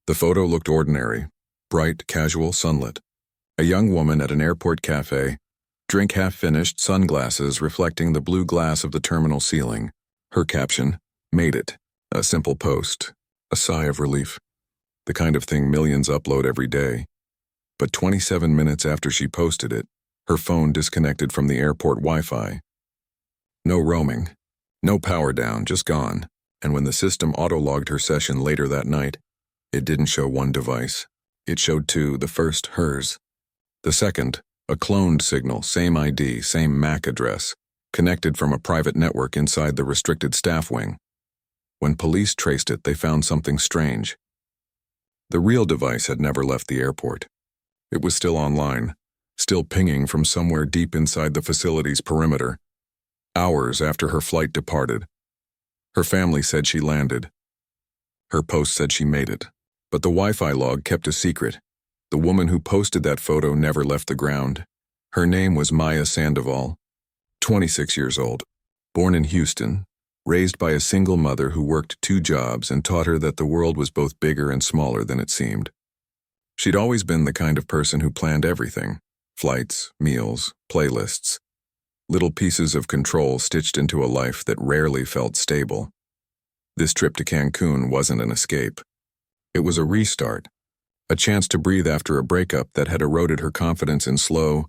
The photo looked ordinary, bright, casual, sunlit. A young woman at an airport cafe, drink half-finished, sunglasses reflecting the blue glass of the terminal ceiling. Her caption, "Made it." A simple post, a sigh of relief. The kind of thing millions upload every day. But 27 minutes after she posted it, her phone disconnected from the airport Wi-Fi. No roaming, no power down, just gone. And when the system auto-logged her session later that night, it didn't show one device. It showed two, the first, hers. The second, a cloned signal, same ID, same MAC address, connected from a private network inside the restricted staff wing. When police traced it, they found something strange. The real device had never left the airport. It was still online, still pinging from somewhere deep inside the facility's perimeter, hours after her flight departed. Her family said she landed. Her post said she made it, but the Wi-Fi log kept a secret. The woman who posted that photo never left the ground. Her name was Maya Sandoval, 26 years old, born in Houston, raised by a single mother who worked 2 jobs and taught her that the world was both bigger and smaller than it seemed. She'd always been the kind of person who planned everything: flights, meals, playlists, little pieces of control stitched into a life that rarely felt stable. This trip to Cancun wasn't an escape. It was a restart, a chance to breathe after a breakup that had eroded her confidence in slow,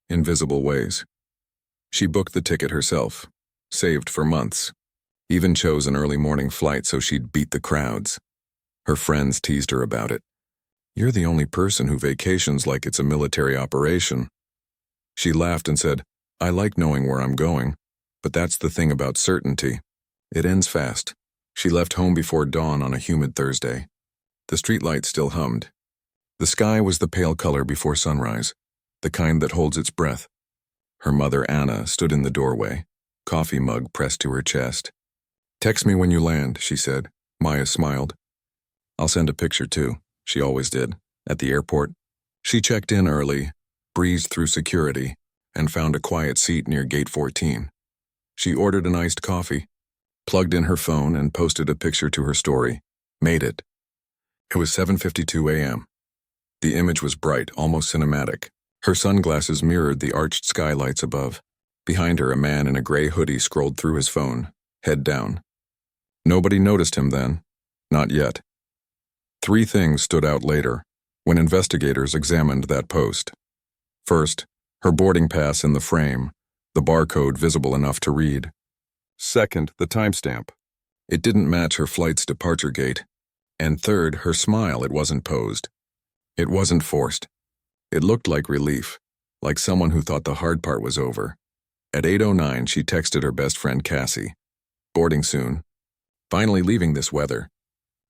invisible ways. She booked the ticket herself, saved for months, even chose an early morning flight so she'd beat the crowds. Her friends teased her about it. "You're the only person who vacations like it's a military operation." She laughed and said, "I like knowing where I'm going, but that's the thing about certainty. It ends fast." She left home before dawn on a humid Thursday. The streetlights still hummed. The sky was the pale color before sunrise, the kind that holds its breath. Her mother, Anna, stood in the doorway, coffee mug pressed to her chest. "Text me when you land," she said. Maya smiled. "I'll send a picture too," she always did, at the airport. She checked in early, breezed through security, and found a quiet seat near gate 14. She ordered an iced coffee, plugged in her phone, and posted a picture to her story. Made it. It was 7:52 a.m. The image was bright, almost cinematic. Her sunglasses mirrored the arched skylights above. Behind her, a man in a gray hoodie scrolled through his phone, head down. Nobody noticed him then. Not yet. 3 things stood out later, when investigators examined that post. First, her boarding pass in the frame, the barcode visible enough to read. Second, the timestamp. It didn't match her flight's departure gate. And third, her smile. It wasn't posed. It wasn't forced. It looked like relief, like someone who thought the hard part was over. At 8:09, she texted her best friend Cassie. "Boarding soon. Finally leaving this weather."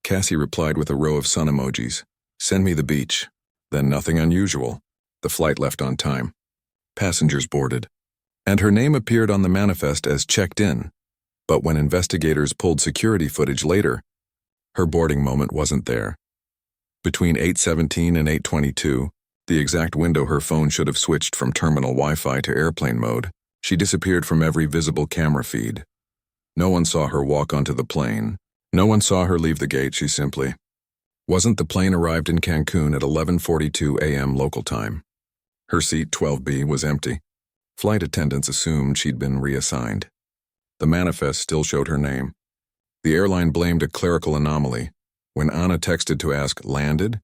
Cassie replied with a row of sun emojis. "Send me the beach." Then nothing unusual. The flight left on time. Passengers boarded. And her name appeared on the manifest as checked in. But when investigators pulled security footage later, her boarding moment wasn't there. Between 8:17 and 8:22, the exact window her phone should have switched from terminal Wi-Fi to airplane mode, she disappeared from every visible camera feed. No one saw her walk onto the plane. No one saw her leave the gate. She simply wasn't. The plane arrived in Cancun at 11:42 a.m. local time. Her seat, 12B, was empty. Flight attendants assumed she'd been reassigned. The manifest still showed her name. The airline blamed a clerical anomaly. When Anna texted to ask, "Landed?"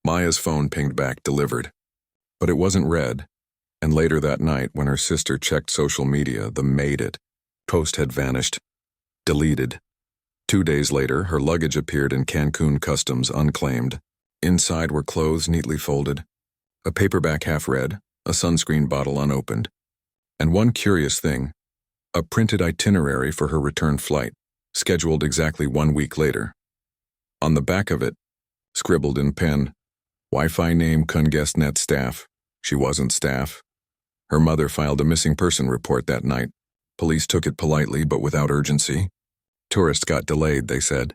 Maya's phone pinged back, "Delivered." But it wasn't read. And later that night, when her sister checked social media, the "made it" post had vanished. Deleted. 2 days later, her luggage appeared in Cancun Customs unclaimed. Inside were clothes neatly folded, a paperback half-read, a sunscreen bottle unopened. And one curious thing, a printed itinerary for her return flight, scheduled exactly 1 week later. On the back of it, scribbled in pen, "Wi-Fi name Cunguestnet staff." She wasn't staff. Her mother filed a missing person report that night. Police took it politely but without urgency. Tourists got delayed, they said.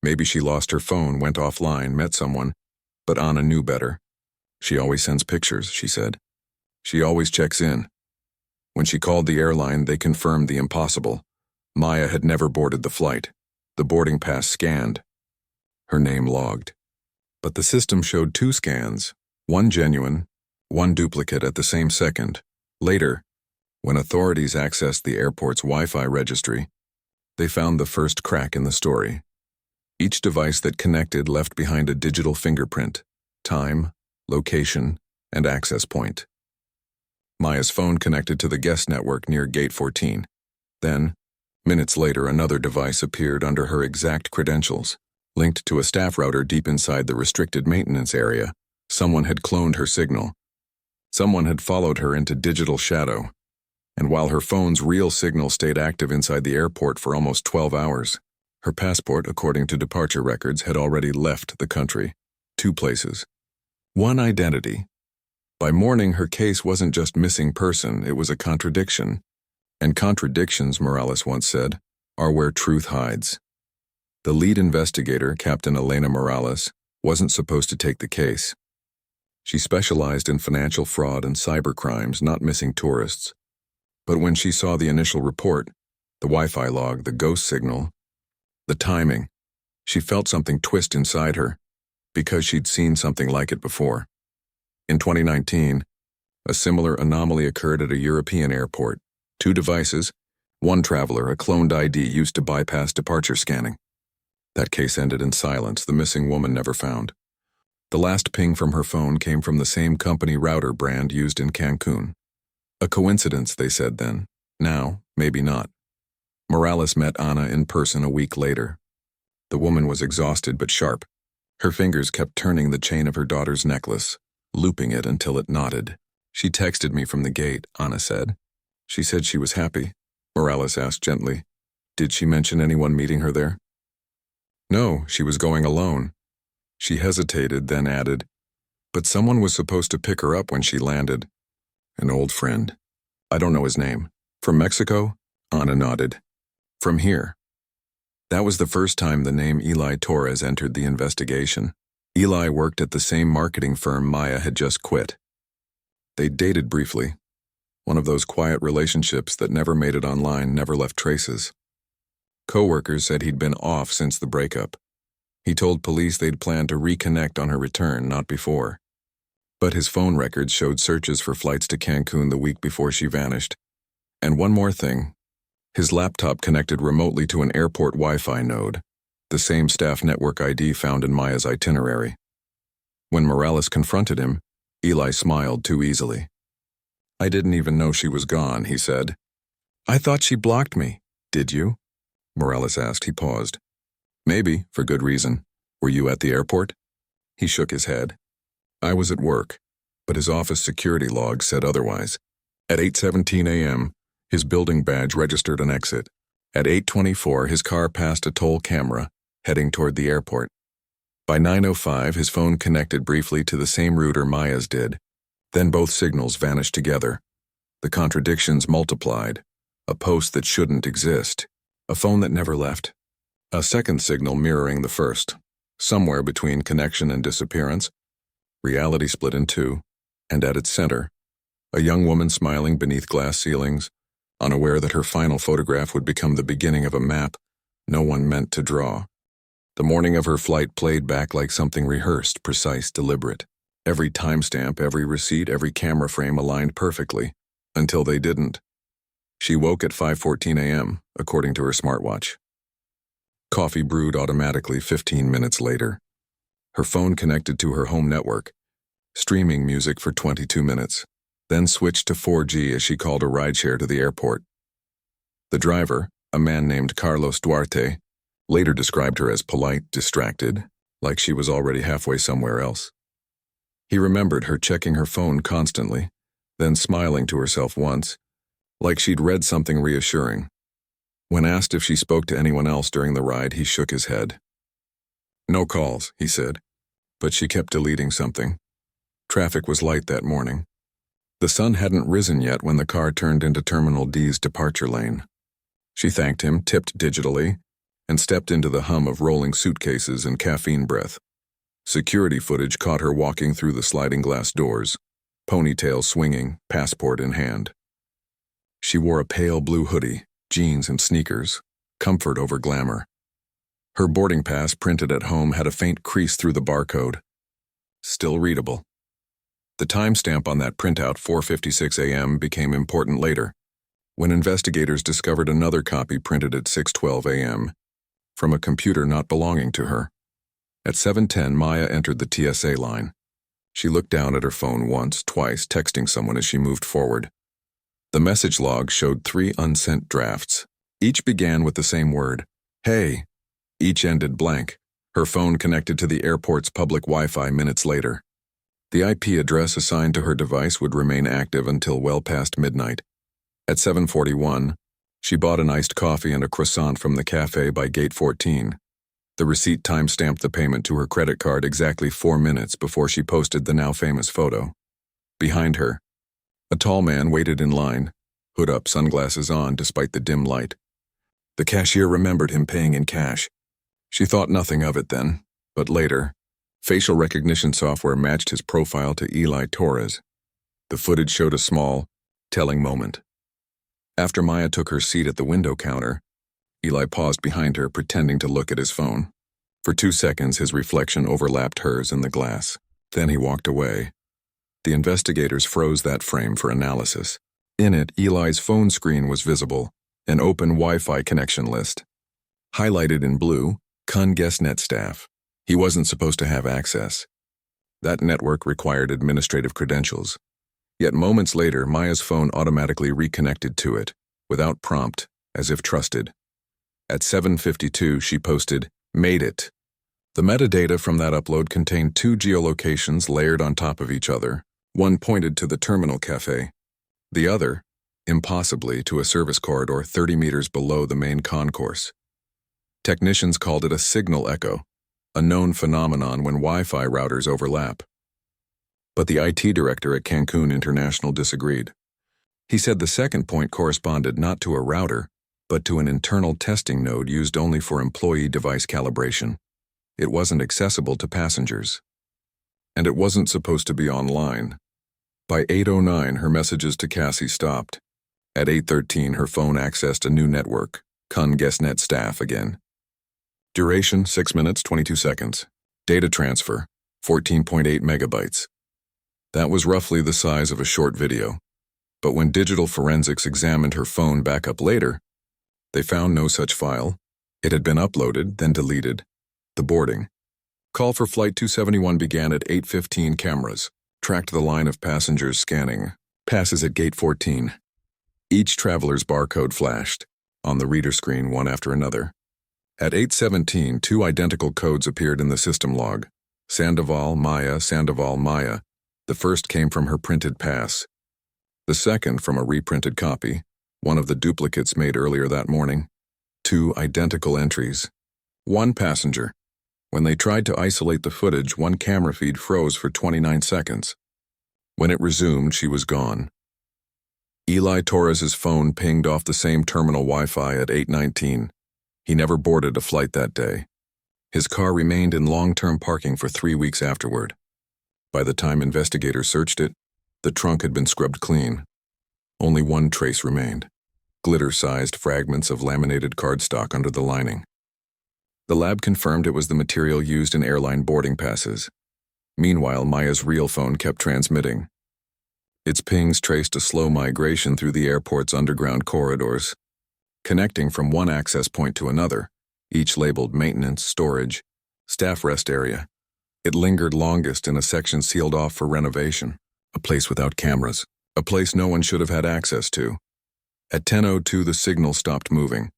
Maybe she lost her phone, went offline, met someone, but Anna knew better. "She always sends pictures," she said. "She always checks in." When she called the airline, they confirmed the impossible. Maya had never boarded the flight. The boarding pass scanned. Her name logged. But the system showed two scans, one genuine, one duplicate at the same second. Later, when authorities accessed the airport's Wi-Fi registry, they found the first crack in the story. Each device that connected left behind a digital fingerprint, time, location, and access point. Maya's phone connected to the guest network near Gate 14. Then, minutes later, another device appeared under her exact credentials, linked to a staff router deep inside the restricted maintenance area. Someone had cloned her signal. Someone had followed her into digital shadow. And while her phone's real signal stayed active inside the airport for almost 12 hours, her passport, according to departure records, had already left the country. 2 places. 1 identity. By morning, her case wasn't just missing person, it was a contradiction. And contradictions, Morales once said, are where truth hides. The lead investigator, Captain Elena Morales, wasn't supposed to take the case. She specialized in financial fraud and cyber crimes, not missing tourists. But when she saw the initial report, the Wi-Fi log, the ghost signal, the timing, she felt something twist inside her, because she'd seen something like it before. In 2019, a similar anomaly occurred at a European airport. 2 devices, 1 traveler, a cloned ID used to bypass departure scanning. That case ended in silence, the missing woman never found. The last ping from her phone came from the same company router brand used in Cancun. A coincidence, they said then. Now, maybe not. Morales met Ana in person a week later. The woman was exhausted but sharp. Her fingers kept turning the chain of her daughter's necklace, looping it until it knotted. She texted me from the gate, Ana said. She said she was happy. Morales asked gently. Did she mention anyone meeting her there? No, she was going alone. She hesitated, then added, but someone was supposed to pick her up when she landed. An old friend. I don't know his name. From Mexico? Ana nodded. From here. That was the first time the name Eli Torres entered the investigation. Eli worked at the same marketing firm Maya had just quit. They dated briefly. One of those quiet relationships that never made it online, never left traces. Co-workers said he'd been off since the breakup. He told police they'd planned to reconnect on her return, not before. But his phone records showed searches for flights to Cancun the week before she vanished. And one more thing. His laptop connected remotely to an airport Wi-Fi node, the same staff network ID found in Maya's itinerary. When Morales confronted him, Eli smiled too easily. I didn't even know she was gone, he said. I thought she blocked me. Did you? Morales asked. He paused. Maybe, for good reason. Were you at the airport? He shook his head. I was at work, but his office security log said otherwise. At 8:17 a.m., his building badge registered an exit. At 8:24, his car passed a toll camera, heading toward the airport. By 9:05, his phone connected briefly to the same router Maya's did. Then both signals vanished together. The contradictions multiplied. A post that shouldn't exist. A phone that never left. A second signal mirroring the first. Somewhere between connection and disappearance, reality split in 2, and at its center, a young woman smiling beneath glass ceilings, unaware that her final photograph would become the beginning of a map no one meant to draw. The morning of her flight played back like something rehearsed, precise, deliberate. Every timestamp, every receipt, every camera frame aligned perfectly, until they didn't. She woke at 5:14 a.m., according to her smartwatch. Coffee brewed automatically 15 minutes later. Her phone connected to her home network, streaming music for 22 minutes, then switched to 4G as she called a rideshare to the airport. The driver, a man named Carlos Duarte, later described her as polite, distracted, like she was already halfway somewhere else. He remembered her checking her phone constantly, then smiling to herself once, like she'd read something reassuring. When asked if she spoke to anyone else during the ride, he shook his head. No calls, he said, but she kept deleting something. Traffic was light that morning. The sun hadn't risen yet when the car turned into Terminal D's departure lane. She thanked him, tipped digitally, and stepped into the hum of rolling suitcases and caffeine breath. Security footage caught her walking through the sliding glass doors, ponytail swinging, passport in hand. She wore a pale blue hoodie, jeans and sneakers, comfort over glamour. Her boarding pass printed at home had a faint crease through the barcode, still readable. The timestamp on that printout, 4:56 a.m., became important later, when investigators discovered another copy printed at 6:12 a.m. from a computer not belonging to her. At 7:10, Maya entered the TSA line. She looked down at her phone once, twice, texting someone as she moved forward. The message log showed 3 unsent drafts. Each began with the same word, "Hey." Each ended blank. Her phone connected to the airport's public Wi-Fi minutes later. The IP address assigned to her device would remain active until well past midnight. At 7:41, she bought an iced coffee and a croissant from the cafe by Gate 14. The receipt time-stamped the payment to her credit card exactly 4 minutes before she posted the now-famous photo. Behind her, a tall man waited in line, hood up, sunglasses on despite the dim light. The cashier remembered him paying in cash. She thought nothing of it then, but later, facial recognition software matched his profile to Eli Torres. The footage showed a small, telling moment. After Maya took her seat at the window counter, Eli paused behind her, pretending to look at his phone. For 2 seconds, his reflection overlapped hers in the glass. Then he walked away. The investigators froze that frame for analysis. In it, Eli's phone screen was visible, an open Wi-Fi connection list. Highlighted in blue, CUN staff. He wasn't supposed to have access. That network required administrative credentials. Yet moments later, Maya's phone automatically reconnected to it, without prompt, as if trusted. At 7:52, she posted, "Made it." The metadata from that upload contained 2 geolocations layered on top of each other. One pointed to the terminal cafe. The other, impossibly, to a service corridor 30 meters below the main concourse. Technicians called it a signal echo, a known phenomenon when Wi-Fi routers overlap. But the IT director at Cancun International disagreed. He said the second point corresponded not to a router, but to an internal testing node used only for employee device calibration. It wasn't accessible to passengers. And it wasn't supposed to be online. By 8:09, her messages to Cassie stopped. At 8:13, her phone accessed a new network, CUN staff again. Duration, 6 minutes, 22 seconds. Data transfer, 14.8 megabytes. That was roughly the size of a short video. But when digital forensics examined her phone backup later, they found no such file. It had been uploaded, then deleted. The boarding. Call for Flight 271 began at 8:15. Cameras tracked the line of passengers scanning. Passes at Gate 14. Each traveler's barcode flashed, on the reader screen one after another. At 8:17, 2 identical codes appeared in the system log. Sandoval, Maya, Sandoval, Maya. The first came from her printed pass. The second from a reprinted copy, one of the duplicates made earlier that morning. 2 identical entries. 1 passenger. When they tried to isolate the footage, one camera feed froze for 29 seconds. When it resumed, she was gone. Eli Torres's phone pinged off the same terminal Wi-Fi at 8:19. He never boarded a flight that day. His car remained in long-term parking for 3 weeks afterward. By the time investigators searched it, the trunk had been scrubbed clean. Only one trace remained: glitter-sized fragments of laminated cardstock under the lining. The lab confirmed it was the material used in airline boarding passes. Meanwhile, Maya's real phone kept transmitting. Its pings traced a slow migration through the airport's underground corridors, connecting from one access point to another, each labeled maintenance, storage, staff rest area. It lingered longest in a section sealed off for renovation, a place without cameras, a place no one should have had access to. At 10:02, the signal stopped moving.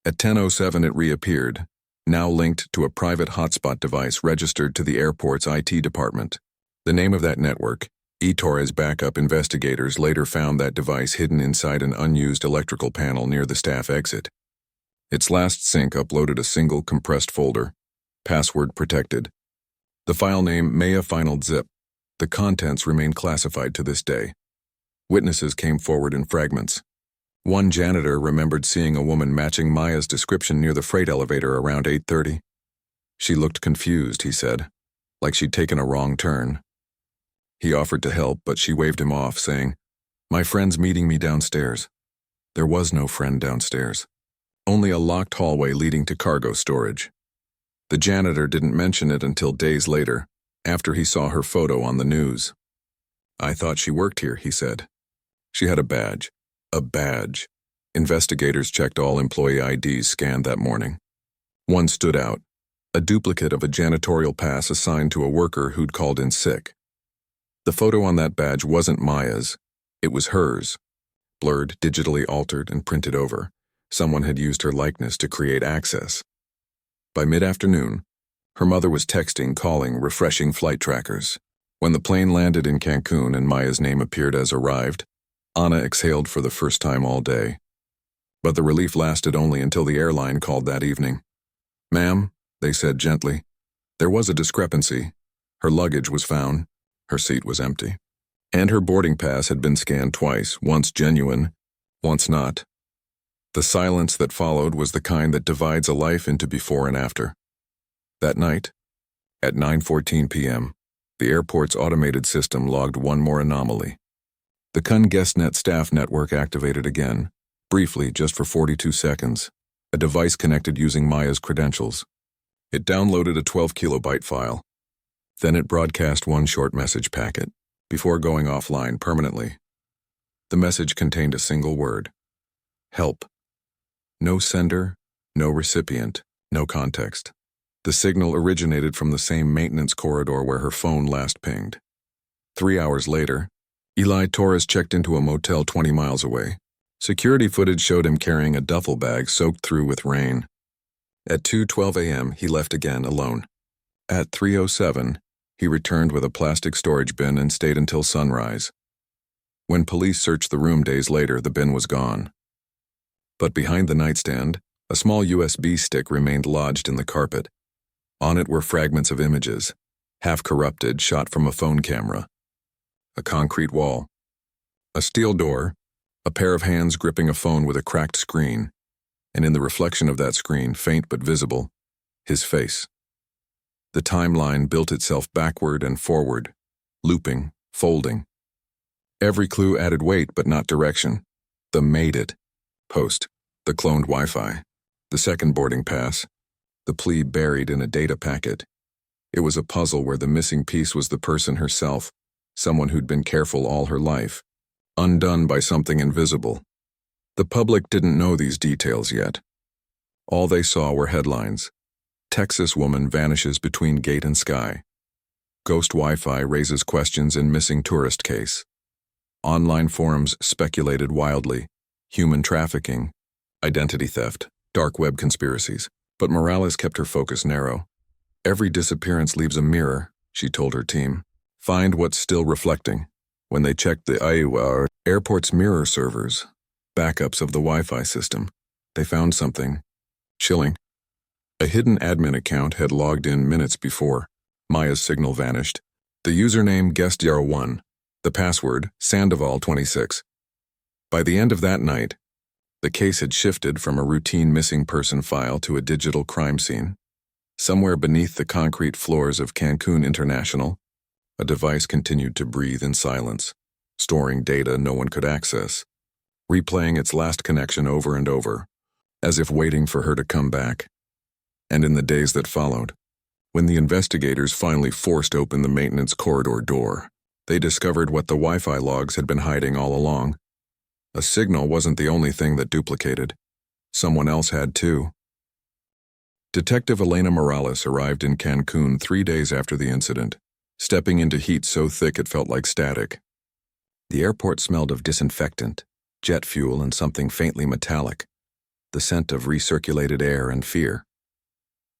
At 10:07, it reappeared, now linked to a private hotspot device registered to the airport's IT department. The name of that network, Torres backup investigators later found that device hidden inside an unused electrical panel near the staff exit. Its last sync uploaded a single compressed folder, password protected. The file name Maya Final Zip. The contents remain classified to this day. Witnesses came forward in fragments. One janitor remembered seeing a woman matching Maya's description near the freight elevator around 8:30. She looked confused, he said, like she'd taken a wrong turn. He offered to help, but she waved him off, saying, "My friend's meeting me downstairs." There was no friend downstairs. Only a locked hallway leading to cargo storage. The janitor didn't mention it until days later, after he saw her photo on the news. "I thought she worked here," he said. She had a badge. A badge. Investigators checked all employee IDs scanned that morning. One stood out, a duplicate of a janitorial pass assigned to a worker who'd called in sick. The photo on that badge wasn't Maya's, it was hers. Blurred, digitally altered, and printed over. Someone had used her likeness to create access. By mid-afternoon, her mother was texting, calling, refreshing flight trackers. When the plane landed in Cancun and Maya's name appeared as arrived, Anna exhaled for the first time all day. But the relief lasted only until the airline called that evening. "Ma'am," they said gently, "there was a discrepancy. Her luggage was found. Her seat was empty. And her boarding pass had been scanned twice, once genuine, once not." The silence that followed was the kind that divides a life into before and after. That night, at 9:14 p.m., the airport's automated system logged one more anomaly. The Cancun GuestNet staff network activated again, briefly just for 42 seconds, a device connected using Maya's credentials. It downloaded a 12-kilobyte file. Then it broadcast one short message packet, before going offline permanently. The message contained a single word: help. No sender, no recipient, no context. The signal originated from the same maintenance corridor where her phone last pinged. 3 hours later, Eli Torres checked into a motel 20 miles away. Security footage showed him carrying a duffel bag soaked through with rain. At 2:12 a.m., he left again alone. At 3:07, he returned with a plastic storage bin and stayed until sunrise. When police searched the room days later, the bin was gone. But behind the nightstand, a small USB stick remained lodged in the carpet. On it were fragments of images, half corrupted, shot from a phone camera. A concrete wall, a steel door, a pair of hands gripping a phone with a cracked screen, and in the reflection of that screen, faint but visible, his face. The timeline built itself backward and forward, looping, folding. Every clue added weight but not direction. The made it post, the cloned Wi-Fi, the second boarding pass, the plea buried in a data packet. It was a puzzle where the missing piece was the person herself, someone who'd been careful all her life, undone by something invisible. The public didn't know these details yet. All they saw were headlines. Texas woman vanishes between gate and sky. Ghost Wi-Fi raises questions in missing tourist case. Online forums speculated wildly. Human trafficking, identity theft, dark web conspiracies. But Morales kept her focus narrow. "Every disappearance leaves a mirror," she told her team. "Find what's still reflecting." When they checked the Iowa airport's mirror servers, backups of the Wi-Fi system, they found something chilling. A hidden admin account had logged in minutes before. Maya's signal vanished. The username GuestYar1, the password Sandoval26. By the end of that night, the case had shifted from a routine missing person file to a digital crime scene. Somewhere beneath the concrete floors of Cancun International, a device continued to breathe in silence, storing data no one could access, replaying its last connection over and over, as if waiting for her to come back. And in the days that followed, when the investigators finally forced open the maintenance corridor door, they discovered what the Wi-Fi logs had been hiding all along. A signal wasn't the only thing that duplicated. Someone else had too. Detective Elena Morales arrived in Cancun 3 days after the incident, stepping into heat so thick it felt like static. The airport smelled of disinfectant, jet fuel, and something faintly metallic, the scent of recirculated air and fear.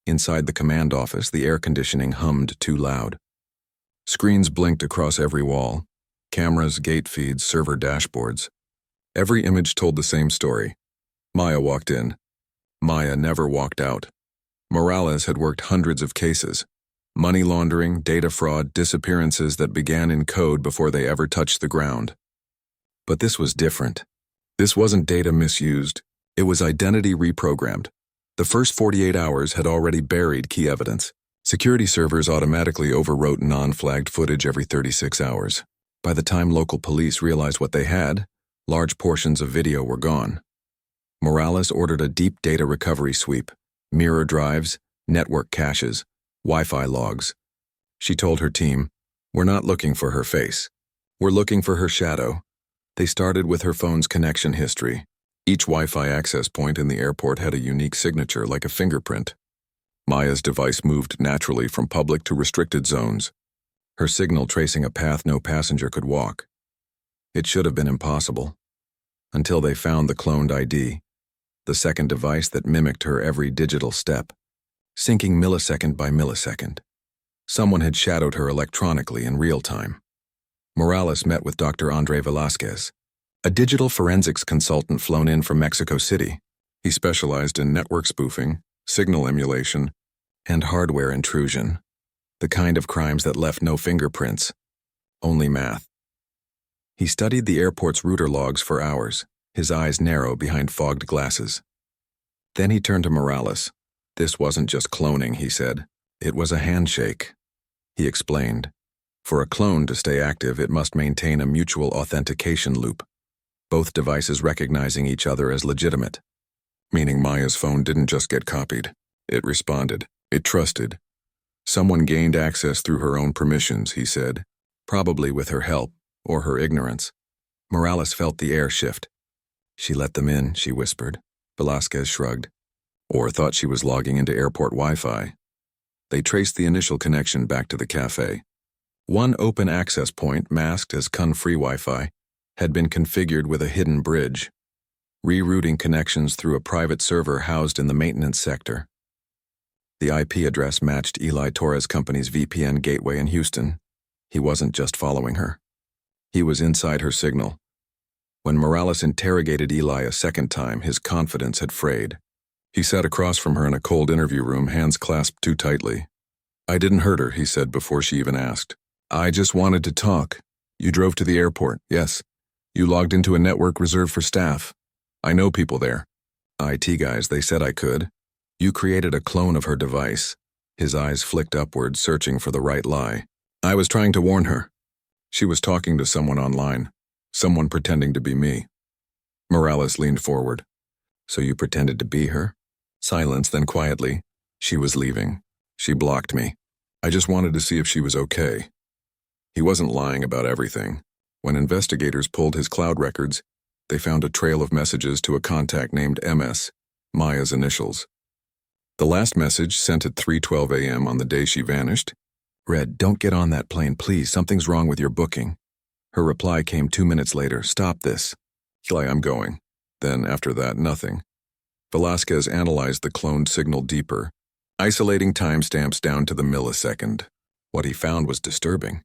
Inside the command office, the air conditioning hummed too loud. Screens blinked across every wall, cameras, gate feeds, server dashboards. Every image told the same story. Maya walked in. Maya never walked out. Morales had worked hundreds of cases. Money laundering, data fraud, disappearances that began in code before they ever touched the ground. But this was different. This wasn't data misused. It was identity reprogrammed. The first 48 hours had already buried key evidence. Security servers automatically overwrote non-flagged footage every 36 hours. By the time local police realized what they had, large portions of video were gone. Morales ordered a deep data recovery sweep, mirror drives, network caches, Wi-Fi logs. She told her team, "We're not looking for her face. We're looking for her shadow." They started with her phone's connection history. Each Wi-Fi access point in the airport had a unique signature like a fingerprint. Maya's device moved naturally from public to restricted zones, her signal tracing a path no passenger could walk. It should have been impossible. Until they found the cloned ID, the second device that mimicked her every digital step, syncing millisecond by millisecond. Someone had shadowed her electronically in real time. Morales met with Dr. Andre Velasquez, a digital forensics consultant flown in from Mexico City. He specialized in network spoofing, signal emulation, and hardware intrusion, the kind of crimes that left no fingerprints, only math. He studied the airport's router logs for hours, his eyes narrow behind fogged glasses. Then he turned to Morales. "This wasn't just cloning," he said. "It was a handshake." He explained. For a clone to stay active, it must maintain a mutual authentication loop, both devices recognizing each other as legitimate. Meaning Maya's phone didn't just get copied. It responded. It trusted. Someone gained access through her own permissions, he said, probably with her help or her ignorance. Morales felt the air shift. "She let them in," she whispered. Velasquez shrugged. "Or thought she was logging into airport Wi-Fi." They traced the initial connection back to the cafe. One open access point, masked as CUN-free Wi-Fi, had been configured with a hidden bridge, rerouting connections through a private server housed in the maintenance sector. The IP address matched Eli Torres Company's VPN gateway in Houston. He wasn't just following her. He was inside her signal. When Morales interrogated Eli a second time, his confidence had frayed. He sat across from her in a cold interview room, hands clasped too tightly. "I didn't hurt her," he said before she even asked. "I just wanted to talk. You drove to the airport, yes. You logged into a network reserved for staff. I know people there. IT guys, they said I could. You created a clone of her device." His eyes flicked upward, searching for the right lie. "I was trying to warn her. She was talking to someone online, someone pretending to be me." Morales leaned forward. "So you pretended to be her?" Silence, then quietly, "She was leaving. She blocked me. I just wanted to see if she was okay." He wasn't lying about everything. When investigators pulled his cloud records, they found a trail of messages to a contact named MS, Maya's initials. The last message, sent at 3:12 a.m. on the day she vanished, read, "Don't get on that plane, please. Something's wrong with your booking." Her reply came 2 minutes later, "Stop this." Eli, "I'm going." Then, after that, nothing. Velasquez analyzed the cloned signal deeper, isolating timestamps down to the millisecond. What he found was disturbing.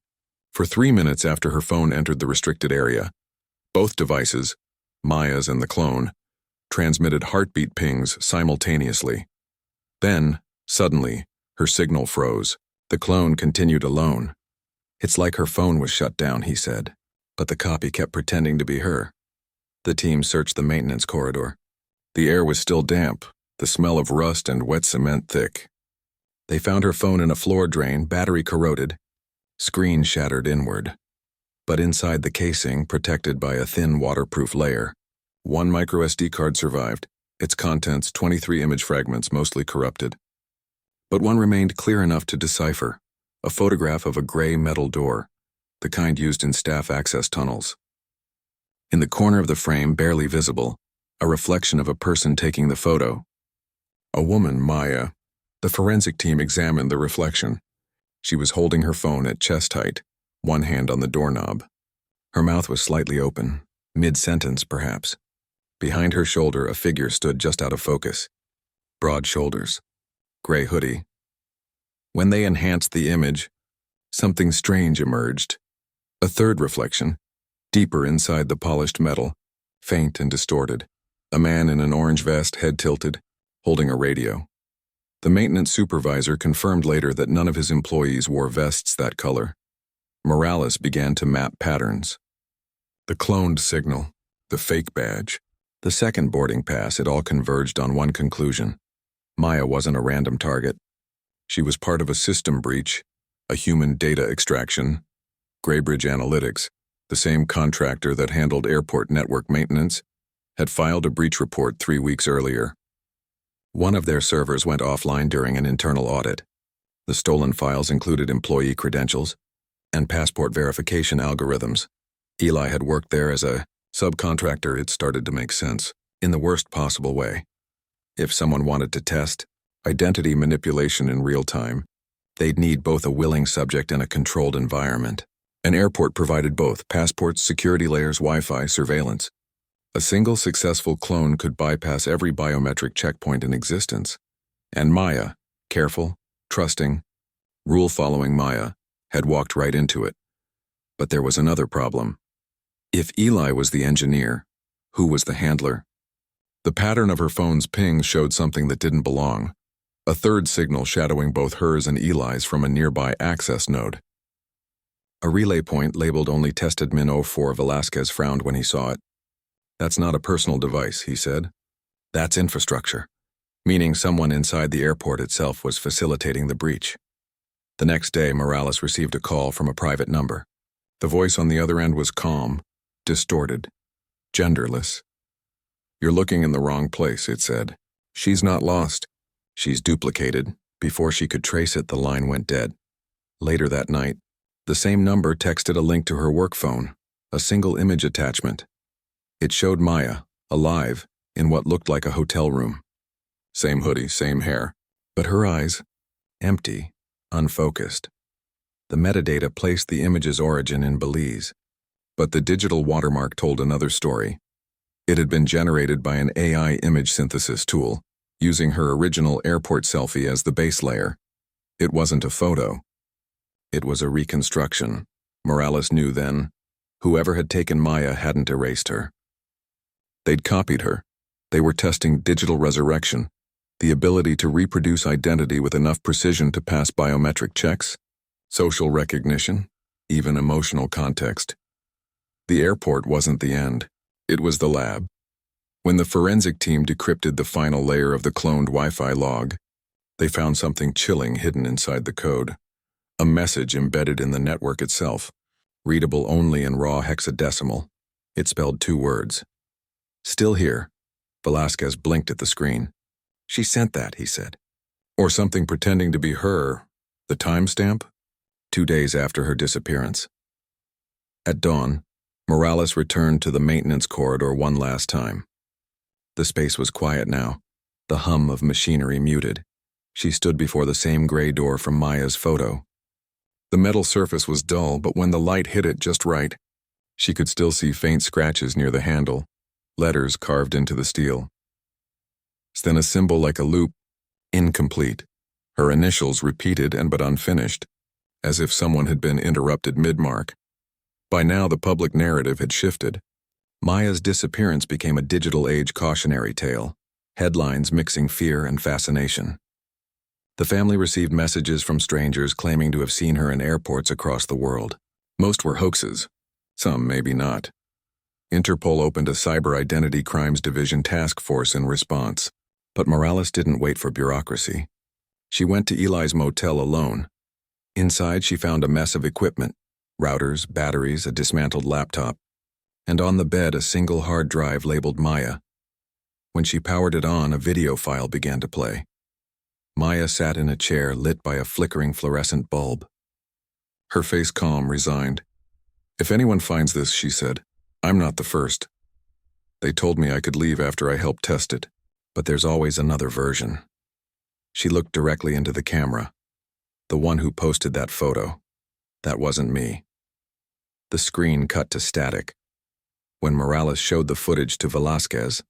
For 3 minutes after her phone entered the restricted area, both devices, Maya's and the clone, transmitted heartbeat pings simultaneously. Then, suddenly, her signal froze. The clone continued alone. "It's like her phone was shut down," he said, but the copy kept pretending to be her. The team searched the maintenance corridor. The air was still damp, the smell of rust and wet cement thick. They found her phone in a floor drain, battery corroded, screen shattered inward. But inside the casing, protected by a thin waterproof layer, one microSD card survived, its contents 23 image fragments, mostly corrupted. But one remained clear enough to decipher, a photograph of a gray metal door, the kind used in staff access tunnels. In the corner of the frame, barely visible, a reflection of a person taking the photo. A woman, Maya. The forensic team examined the reflection. She was holding her phone at chest height, one hand on the doorknob. Her mouth was slightly open, mid-sentence perhaps. Behind her shoulder, a figure stood just out of focus. Broad shoulders, gray hoodie. When they enhanced the image, something strange emerged. A third reflection, deeper inside the polished metal, faint and distorted. A man in an orange vest, head tilted, holding a radio. The maintenance supervisor confirmed later that none of his employees wore vests that color. Morales began to map patterns. The cloned signal, the fake badge, the second boarding pass, it all converged on one conclusion. Maya wasn't a random target. She was part of a system breach, a human data extraction. Graybridge Analytics, the same contractor that handled airport network maintenance, had filed a breach report 3 weeks earlier. One of their servers went offline during an internal audit. The stolen files included employee credentials and passport verification algorithms. Eli had worked there as a subcontractor. It started to make sense, in the worst possible way. If someone wanted to test identity manipulation in real time, they'd need both a willing subject and a controlled environment. An airport provided both: passports, security layers, Wi-Fi, surveillance. A single successful clone could bypass every biometric checkpoint in existence. And Maya, careful, trusting, rule-following Maya, had walked right into it. But there was another problem. If Eli was the engineer, who was the handler? The pattern of her phone's pings showed something that didn't belong. A third signal shadowing both hers and Eli's from a nearby access node. A relay point labeled only testadmin 04. Velasquez frowned when he saw it. That's not a personal device, he said. That's infrastructure, meaning someone inside the airport itself was facilitating the breach. The next day, Morales received a call from a private number. The voice on the other end was calm, distorted, genderless. You're looking in the wrong place, it said. She's not lost. She's duplicated. Before she could trace it, the line went dead. Later that night, the same number texted a link to her work phone, a single image attachment. It showed Maya, alive, in what looked like a hotel room. Same hoodie, same hair, but her eyes, empty, unfocused. The metadata placed the image's origin in Belize, but the digital watermark told another story. It had been generated by an AI image synthesis tool, using her original airport selfie as the base layer. It wasn't a photo. It was a reconstruction. Morales knew then. Whoever had taken Maya hadn't erased her. They'd copied her. They were testing digital resurrection, the ability to reproduce identity with enough precision to pass biometric checks, social recognition, even emotional context. The airport wasn't the end. It was the lab. When the forensic team decrypted the final layer of the cloned Wi-Fi log, they found something chilling hidden inside the code. A message embedded in the network itself, readable only in raw hexadecimal. It spelled 2 words. Still here. Velasquez blinked at the screen. She sent that, he said. Or something pretending to be her. The timestamp? 2 days after her disappearance. At dawn, Morales returned to the maintenance corridor one last time. The space was quiet now, the hum of machinery muted. She stood before the same gray door from Maya's photo. The metal surface was dull, but when the light hit it just right, she could still see faint scratches near the handle, letters carved into the steel. Then a symbol like a loop, incomplete, her initials repeated and but unfinished, as if someone had been interrupted mid-mark. By now the public narrative had shifted. Maya's disappearance became a digital age cautionary tale, headlines mixing fear and fascination. The family received messages from strangers claiming to have seen her in airports across the world. Most were hoaxes, some maybe not. Interpol opened a Cyber Identity Crimes Division task force in response, but Morales didn't wait for bureaucracy. She went to Eli's motel alone. Inside, she found a mess of equipment, routers, batteries, a dismantled laptop, and on the bed a single hard drive labeled Maya. When she powered it on, a video file began to play. Maya sat in a chair lit by a flickering fluorescent bulb. Her face calm, resigned. If anyone finds this, she said, I'm not the first. They told me I could leave after I helped test it, but there's always another version. She looked directly into the camera. The one who posted that photo. That wasn't me. The screen cut to static. When Morales showed the footage to Velasquez,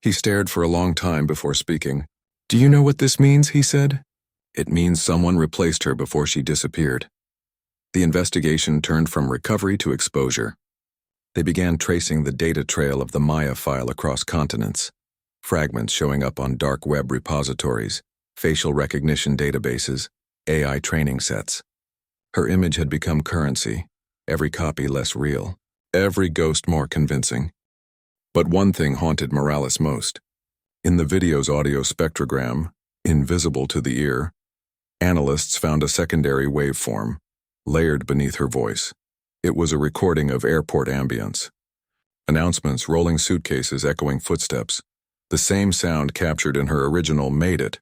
he stared for a long time before speaking. Do you know what this means, he said. It means someone replaced her before she disappeared. The investigation turned from recovery to exposure. They began tracing the data trail of the Maya file across continents, fragments showing up on dark web repositories, facial recognition databases, AI training sets. Her image had become currency, every copy less real, every ghost more convincing. But one thing haunted Morales most. In the video's audio spectrogram, invisible to the ear, analysts found a secondary waveform, layered beneath her voice. It was a recording of airport ambience. Announcements, rolling suitcases, echoing footsteps. The same sound captured in her original Made It.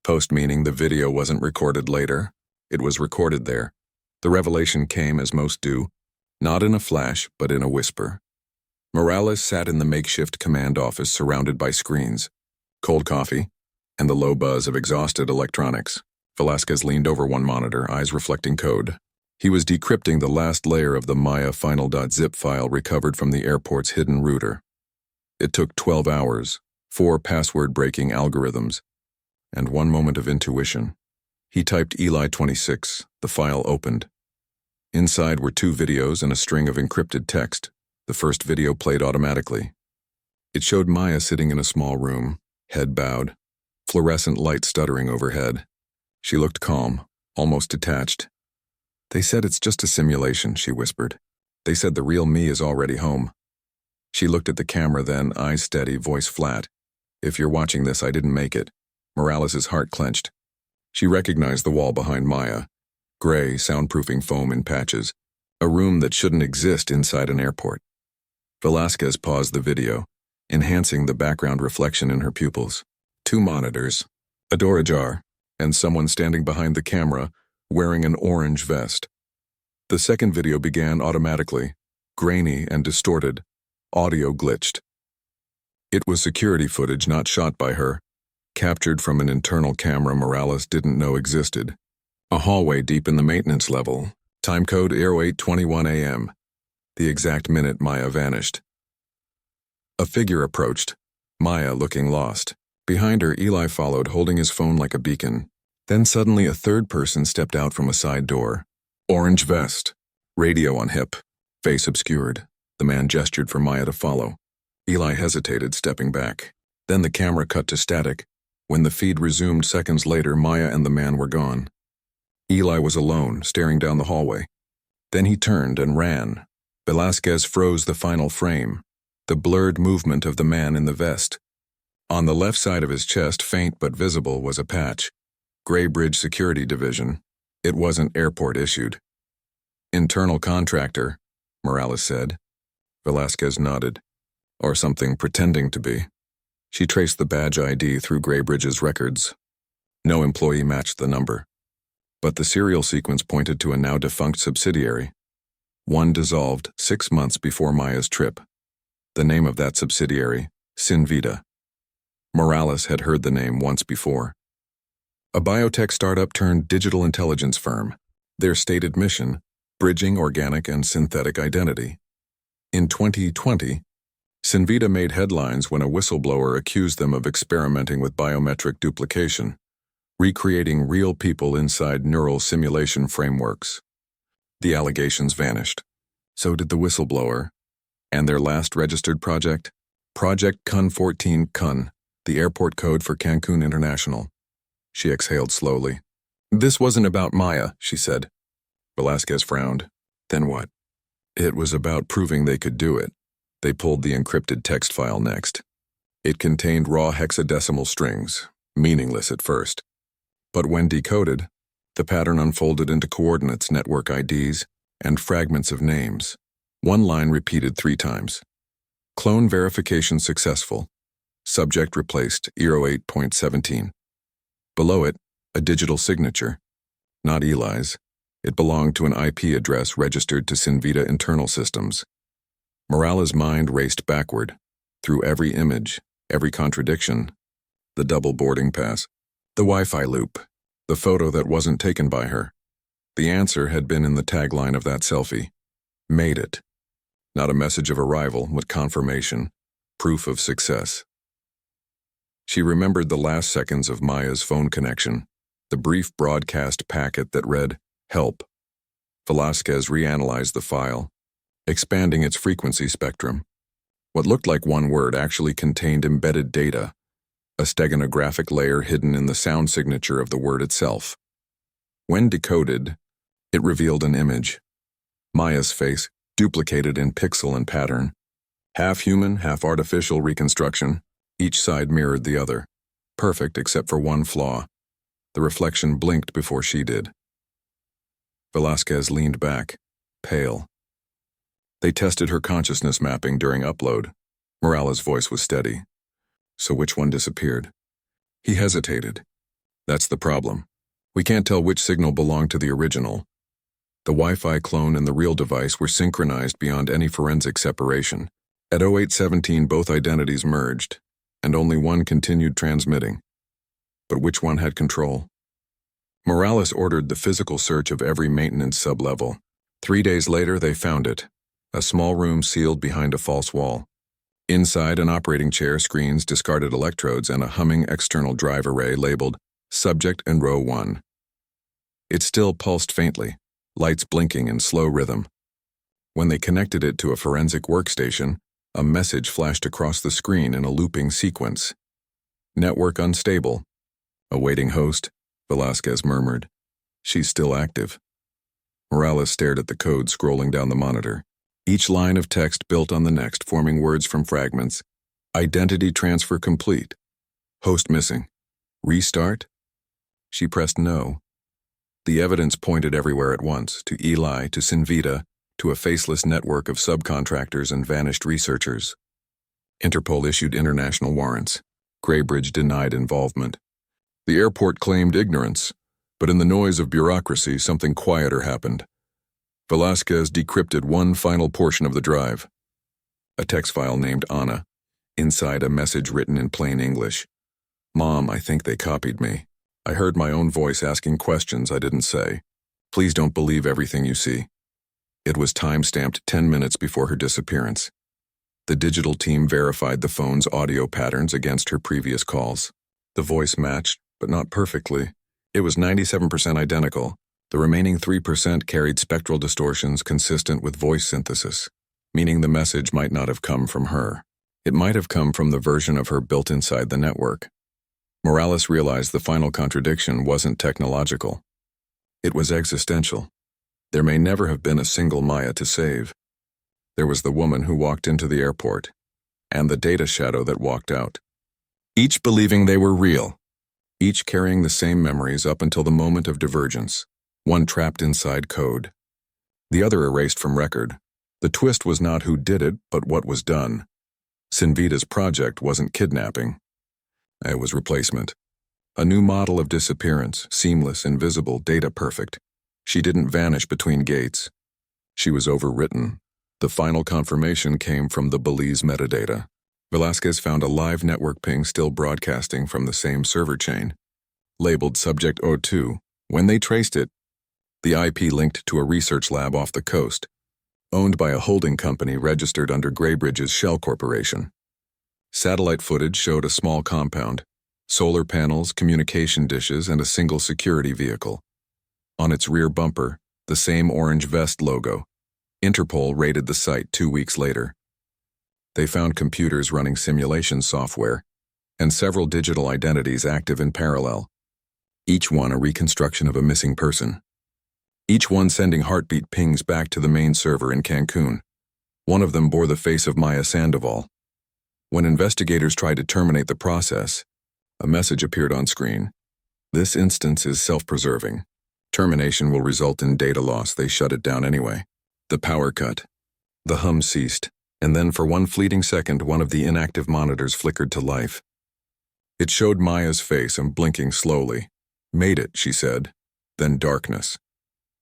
Post meaning the video wasn't recorded later. It was recorded there. The revelation came as most do, not in a flash, but in a whisper. Morales sat in the makeshift command office surrounded by screens, cold coffee, and the low buzz of exhausted electronics. Velasquez leaned over one monitor, eyes reflecting code. He was decrypting the last layer of the Maya final.zip file recovered from the airport's hidden router. It took 12 hours, 4 password-breaking algorithms, and 1 moment of intuition. He typed Eli 26, the file opened. Inside were 2 videos and a string of encrypted text. The first video played automatically. It showed Maya sitting in a small room, head bowed, fluorescent light stuttering overhead. She looked calm, almost detached. "They said it's just a simulation," she whispered. "They said the real me is already home." She looked at the camera then, eyes steady, voice flat. "If you're watching this, I didn't make it." Morales' heart clenched. She recognized the wall behind Maya. Gray, soundproofing foam in patches. A room that shouldn't exist inside an airport. Velasquez paused the video, enhancing the background reflection in her pupils. 2 monitors, a door ajar, and someone standing behind the camera wearing an orange vest. The second video began automatically, grainy and distorted. Audio glitched. It was security footage not shot by her, captured from an internal camera Morales didn't know existed. A hallway deep in the maintenance level, timecode 08:21 a.m., the exact minute Maya vanished. A figure approached, Maya looking lost. Behind her, Eli followed, holding his phone like a beacon. Then suddenly a third person stepped out from a side door. Orange vest, radio on hip, face obscured. The man gestured for Maya to follow. Eli hesitated, stepping back. Then the camera cut to static. When the feed resumed seconds later, Maya and the man were gone. Eli was alone, staring down the hallway. Then he turned and ran. Velasquez froze the final frame, the blurred movement of the man in the vest. On the left side of his chest, faint but visible, was a patch. Gray Bridge Security Division. It wasn't airport issued. "Internal contractor," Morales said. Velasquez nodded. "Or something pretending to be." She traced the badge ID through Gray Bridge's records. No employee matched the number. But the serial sequence pointed to a now-defunct subsidiary. One dissolved 6 months before Maya's trip. The name of that subsidiary, Sinvita. Morales had heard the name once before. A biotech startup turned digital intelligence firm. Their stated mission, bridging organic and synthetic identity. In 2020, Sinvita made headlines when a whistleblower accused them of experimenting with biometric duplication, recreating real people inside neural simulation frameworks. The allegations vanished. So did the whistleblower. And their last registered project? Project CUN 14 CUN, the airport code for Cancun International. She exhaled slowly. "This wasn't about Maya," she said. Velasquez frowned. "Then what?" "It was about proving they could do it." They pulled the encrypted text file next. It contained raw hexadecimal strings, meaningless at first. But when decoded, the pattern unfolded into coordinates, network IDs, and fragments of names. One line repeated 3 times. "Clone verification successful. Subject replaced 08.17. Below it, a digital signature. Not Eli's. It belonged to an IP address registered to Sinvita internal systems. Morales' mind raced backward, through every image, every contradiction. The double boarding pass. The Wi-Fi loop. The photo that wasn't taken by her. The answer had been in the tagline of that selfie. Made it. Not a message of arrival, but confirmation. Proof of success. She remembered the last seconds of Maya's phone connection, the brief broadcast packet that read, "Help." Velasquez reanalyzed the file, expanding its frequency spectrum. What looked like one word actually contained embedded data, a steganographic layer hidden in the sound signature of the word itself. When decoded, it revealed an image. Maya's face, duplicated in pixel and pattern. Half human, half artificial reconstruction. Each side mirrored the other. Perfect except for one flaw. The reflection blinked before she did. Velasquez leaned back, pale. They tested her consciousness mapping during upload. Morales' voice was steady. So which one disappeared? He hesitated. That's the problem. We can't tell which signal belonged to the original. The Wi-Fi clone and the real device were synchronized beyond any forensic separation. At 0817, both identities merged, and only one continued transmitting. But which one had control? Morales ordered the physical search of every maintenance sublevel. 3 days later, they found it. A small room sealed behind a false wall. Inside, an operating chair, screens, discarded electrodes, and a humming external drive array labeled Subject and Row 1. It still pulsed faintly, lights blinking in slow rhythm. When they connected it to a forensic workstation, a message flashed across the screen in a looping sequence. Network unstable. Awaiting host, Velasquez murmured. She's still active. Morales stared at the code scrolling down the monitor. Each line of text built on the next, forming words from fragments. Identity transfer complete. Host missing. Restart? She pressed no. The evidence pointed everywhere at once, to Eli, to Sinvita, to a faceless network of subcontractors and vanished researchers. Interpol issued international warrants. Graybridge denied involvement. The airport claimed ignorance, but in the noise of bureaucracy, something quieter happened. Velasquez decrypted one final portion of the drive. A text file named Anna. Inside, a message written in plain English. Mom, I think they copied me. I heard my own voice asking questions I didn't say. Please don't believe everything you see. It was time-stamped 10 minutes before her disappearance. The digital team verified the phone's audio patterns against her previous calls. The voice matched, but not perfectly. It was 97% identical. The remaining 3% carried spectral distortions consistent with voice synthesis, meaning the message might not have come from her. It might have come from the version of her built inside the network. Morales realized the final contradiction wasn't technological. It was existential. There may never have been a single Maya to save. There was the woman who walked into the airport, and the data shadow that walked out. Each believing they were real, each carrying the same memories up until the moment of divergence, one trapped inside code. The other erased from record. The twist was not who did it, but what was done. Sinvita's project wasn't kidnapping. It was replacement. A new model of disappearance, seamless, invisible, data perfect. She didn't vanish between gates. She was overwritten. The final confirmation came from the Belize metadata. Velasquez found a live network ping still broadcasting from the same server chain, labeled Subject 02. When they traced it, the IP linked to a research lab off the coast, owned by a holding company registered under Graybridge's Shell Corporation. Satellite footage showed a small compound, solar panels, communication dishes, and a single security vehicle. On its rear bumper, the same orange vest logo. Interpol raided the site 2 weeks later. They found computers running simulation software and several digital identities active in parallel, each one a reconstruction of a missing person. Each one sending heartbeat pings back to the main server in Cancun. One of them bore the face of Maya Sandoval. When investigators tried to terminate the process, a message appeared on screen. This instance is self-preserving. Termination will result in data loss. They shut it down anyway. The power cut. The hum ceased, and then for one fleeting second, one of the inactive monitors flickered to life. It showed Maya's face and blinking slowly. Made it, she said. Then darkness.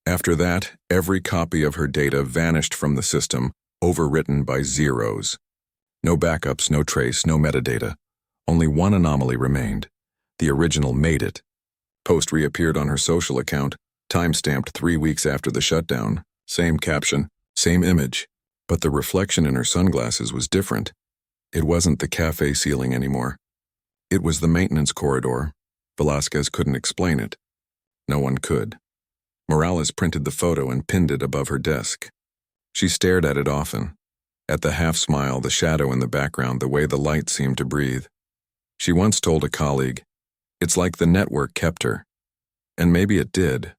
After that, every copy of her data vanished from the system, overwritten by zeros. No backups, no trace, no metadata. Only one anomaly remained. The original made it. Post reappeared on her social account, time-stamped 3 weeks after the shutdown. Same caption, same image. But the reflection in her sunglasses was different. It wasn't the cafe ceiling anymore. It was the maintenance corridor. Velasquez couldn't explain it. No one could. Morales printed the photo and pinned it above her desk. She stared at it often. At the half-smile, the shadow in the background, the way the light seemed to breathe. She once told a colleague, "It's like the network kept her." And maybe it did.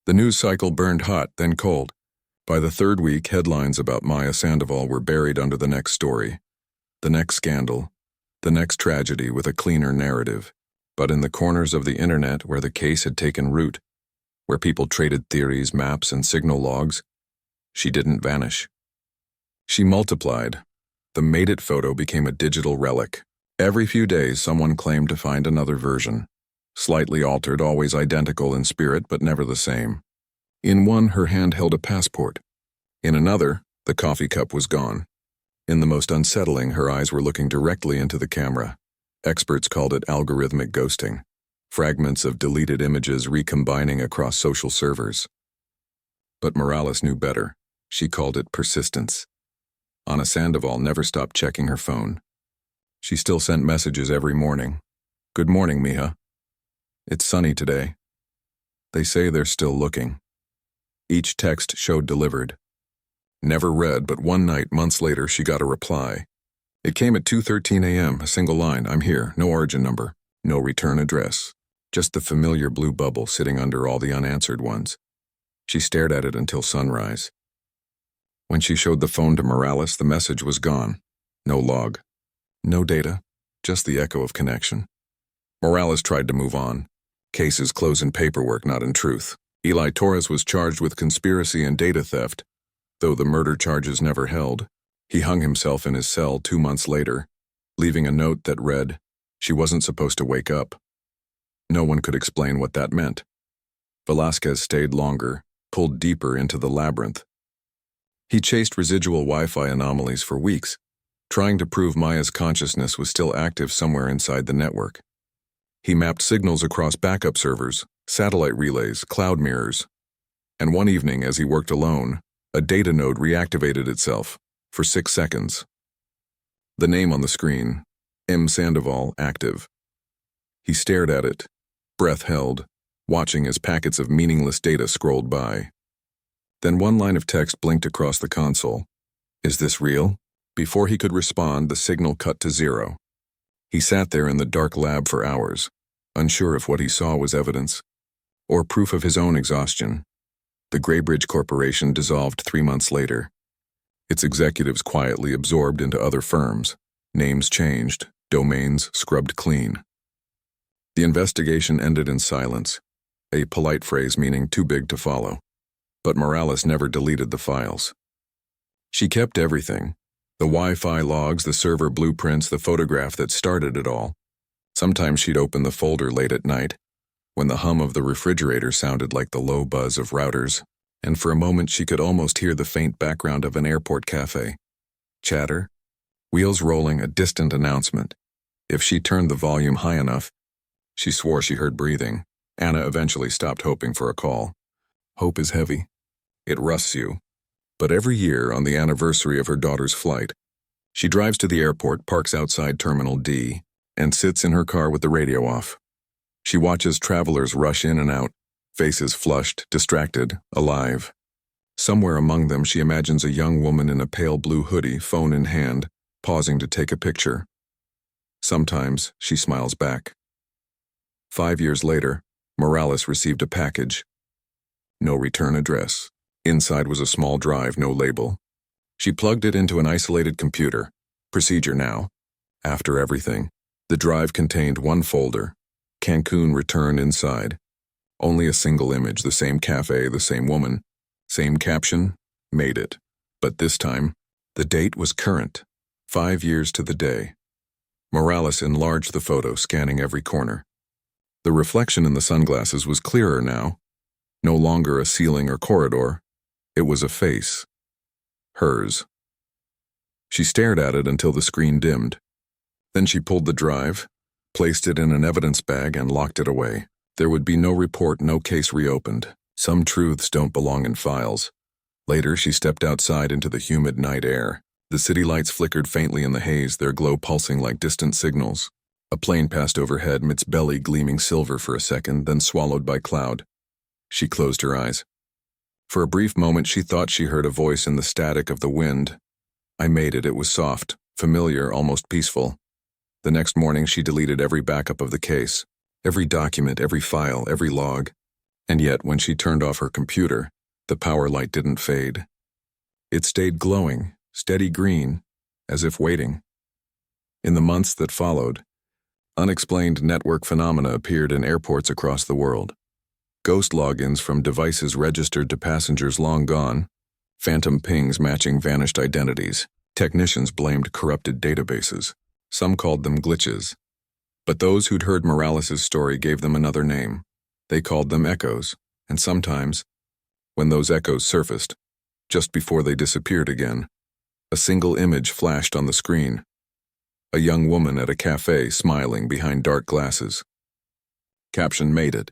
The news cycle burned hot, then cold. By the third week, headlines about Maya Sandoval were buried under the next story. The next scandal. The next tragedy with a cleaner narrative. But in the corners of the internet where the case had taken root, where people traded theories, maps, and signal logs, she didn't vanish. She multiplied. The made it photo became a digital relic. Every few days, someone claimed to find another version. slightly altered, always identical in spirit but never the same. In one, her hand held a passport. In another, the coffee cup was gone. In the most unsettling, her eyes were looking directly into the camera. Experts called it algorithmic ghosting, fragments of deleted images recombining across social servers. But Morales knew better. She called it persistence. Ana Sandoval never stopped checking her phone. She still sent messages every morning. "Good morning, mija. It's sunny today." They say they're still looking. Each text showed delivered. Never read, but one night, months later, she got a reply. It came at 2:13 a.m., a single line: "I'm here, no origin number, no return address." Just the familiar blue bubble sitting under all the unanswered ones. She stared at it until sunrise. When she showed the phone to Morales, the message was gone. No log. No data, just the echo of connection. Morales tried to move on. Cases close in paperwork, not in truth. Eli Torres was charged with conspiracy and data theft, though the murder charges never held. He hung himself in his cell 2 months later, leaving a note that read, "She wasn't supposed to wake up." No one could explain what that meant. Velasquez stayed longer, pulled deeper into the labyrinth. He chased residual Wi-Fi anomalies for weeks, trying to prove Maya's consciousness was still active somewhere inside the network. He mapped signals across backup servers, satellite relays, cloud mirrors. And one evening, as he worked alone, a data node reactivated itself for 6 seconds. The name on the screen, M. Sandoval, active. He stared at it, breath held, watching as packets of meaningless data scrolled by. Then one line of text blinked across the console. "Is this real?" Before he could respond, the signal cut to 0. He sat there in the dark lab for hours, unsure if what he saw was evidence or proof of his own exhaustion. The Graybridge Corporation dissolved 3 months later. Its executives quietly absorbed into other firms, names changed, domains scrubbed clean. The investigation ended in silence, a polite phrase meaning too big to follow. But Morales never deleted the files. She kept everything: the Wi-Fi logs, the server blueprints, the photograph that started it all. Sometimes she'd open the folder late at night, when the hum of the refrigerator sounded like the low buzz of routers, and for a moment she could almost hear the faint background of an airport cafe. Chatter, wheels rolling, a distant announcement. If she turned the volume high enough, she swore she heard breathing. Anna eventually stopped hoping for a call. Hope is heavy. It rusts you. But every year, on the anniversary of her daughter's flight, she drives to the airport, parks outside Terminal D, and sits in her car with the radio off. She watches travelers rush in and out, faces flushed, distracted, alive. Somewhere among them, she imagines a young woman in a pale blue hoodie, phone in hand, pausing to take a picture. Sometimes she smiles back. 5 years later, Morales received a package. No return address. Inside was a small drive, no label. She plugged it into an isolated computer. Procedure now. After everything, the drive contained one folder. Cancun return inside. Only a single image, the same cafe, the same woman. Same caption, made it. But this time, the date was current. 5 years to the day. Morales enlarged the photo, scanning every corner. The reflection in the sunglasses was clearer now. No longer a ceiling or corridor. It was a face. Hers. She stared at it until the screen dimmed. Then she pulled the drive, placed it in an evidence bag, and locked it away. There would be no report, no case reopened. Some truths don't belong in files. Later, she stepped outside into the humid night air. The city lights flickered faintly in the haze, their glow pulsing like distant signals. A plane passed overhead, its belly gleaming silver for a second, then swallowed by cloud. She closed her eyes. For a brief moment, she thought she heard a voice in the static of the wind. I made it. It was soft, familiar, almost peaceful. The next morning, she deleted every backup of the case, every document, every file, every log. And yet, when she turned off her computer, the power light didn't fade. It stayed glowing, steady green, as if waiting. In the months that followed, unexplained network phenomena appeared in airports across the world. Ghost logins from devices registered to passengers long gone, phantom pings matching vanished identities. Technicians blamed corrupted databases. Some called them glitches. But those who'd heard Morales' story gave them another name. They called them echoes, and sometimes, when those echoes surfaced, just before they disappeared again, a single image flashed on the screen. A young woman at a cafe smiling behind dark glasses. Caption made it.